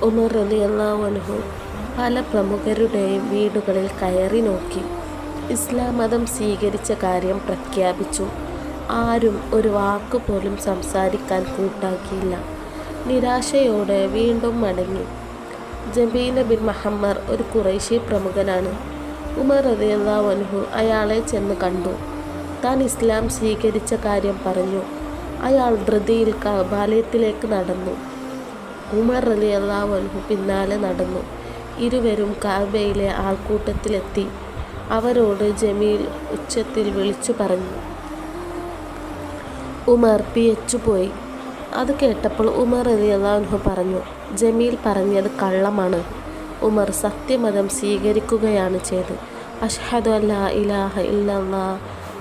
ഉമർ റളിയല്ലാഹു അൻഹു പല പ്രമുഖരുടെയും വീടുകളിൽ കയറി നോക്കി. ഇസ്ലാം മതം സ്വീകരിച്ച കാര്യം പ്രഖ്യാപിച്ചു. ആരും ഒരു വാക്കുപോലും സംസാരിക്കാൻ കൂട്ടാക്കിയില്ല. നിരാശയോടെ വീണ്ടും മടങ്ങി. ജമീല ബിൻ മുഹമ്മർ ഒരു ഖുറൈശി പ്രമുഖനാണ്. ഉമർ റളിയല്ലാഹു അൻഹു അയാളെ ചെന്ന് കണ്ടു. താൻ ഇസ്ലാം സ്വീകരിച്ച കാര്യം പറഞ്ഞു. അയാൾ ധൃതിയിൽ കഅബാലയത്തിലേക്ക് നടന്നു. ഉമർ റളിയല്ലാഹു അൻഹു പിന്നാലെ നടന്നു. ഇരുവരും കഅബയിലെ ആൾക്കൂട്ടത്തിലെത്തി. അവരോട് ജമീൽ ഉച്ചത്തിൽ വിളിച്ചു പറഞ്ഞു. ഉമർ പിയച്ചുപോയി. അത് കേട്ടപ്പോൾ ഉമർ റളിയല്ലാഹു അൻഹു പറഞ്ഞു, ജമീൽ പറഞ്ഞത് കള്ളമാണ്. ഉമർ സത്യമതം സ്വീകരിക്കുകയാണ് ചെയ്തത്. അഷ്ഹദു അല്ലാ ഇലാഹ ഇല്ലല്ലാഹ്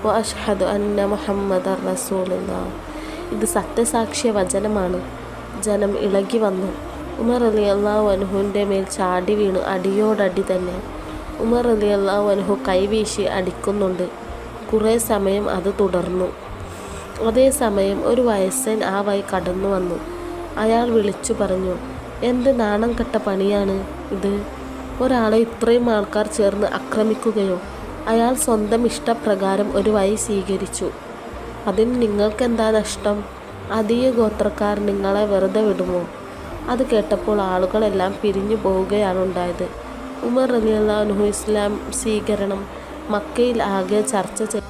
വ അഷ്ഹദു അന്ന മുഹമ്മദർ റസൂലുള്ളാഹ്. ഇത് സത്യസാക്ഷ്യ വചനമാണ്. ജനം ഇളകി വന്നു. ഉമർ റളിയല്ലാഹു അൻഹുവിൻ്റെ മേൽ ചാടി വീണു. അടിയോടടി തന്നെ. ഉമർ റളിയല്ലാഹു അൻഹു കൈവീശി അടിക്കുന്നുണ്ട്. കുറേ സമയം അത് തുടർന്നു. അതേസമയം ഒരു വയസ്സൻ ആ വഴി കടന്നു വന്നു. അയാൾ വിളിച്ചു പറഞ്ഞു, എന്ത് നാണം കെട്ട പണിയാണ് ഇത്? ഒരാളെ ഇത്രയും ആൾക്കാർ ചേർന്ന് ആക്രമിക്കുകയോ? അയാൾ സ്വന്തം ഇഷ്ടപ്രകാരം ഒരു വഴി സ്വീകരിച്ചു. അതിന് നിങ്ങൾക്കെന്താ നഷ്ടം? അതീയ ഗോത്രക്കാർ നിങ്ങളെ വെറുതെ വിടുമോ? അത് കേട്ടപ്പോൾ ആളുകളെല്ലാം പിരിഞ്ഞു പോവുകയാണ് ഉണ്ടായത്. ഉമർ റളിയല്ലാഹു അൻഹു ഇസ്ലാം സ്വീകരണം മക്കയിൽ ആകെ ചർച്ച ചെയ്തു.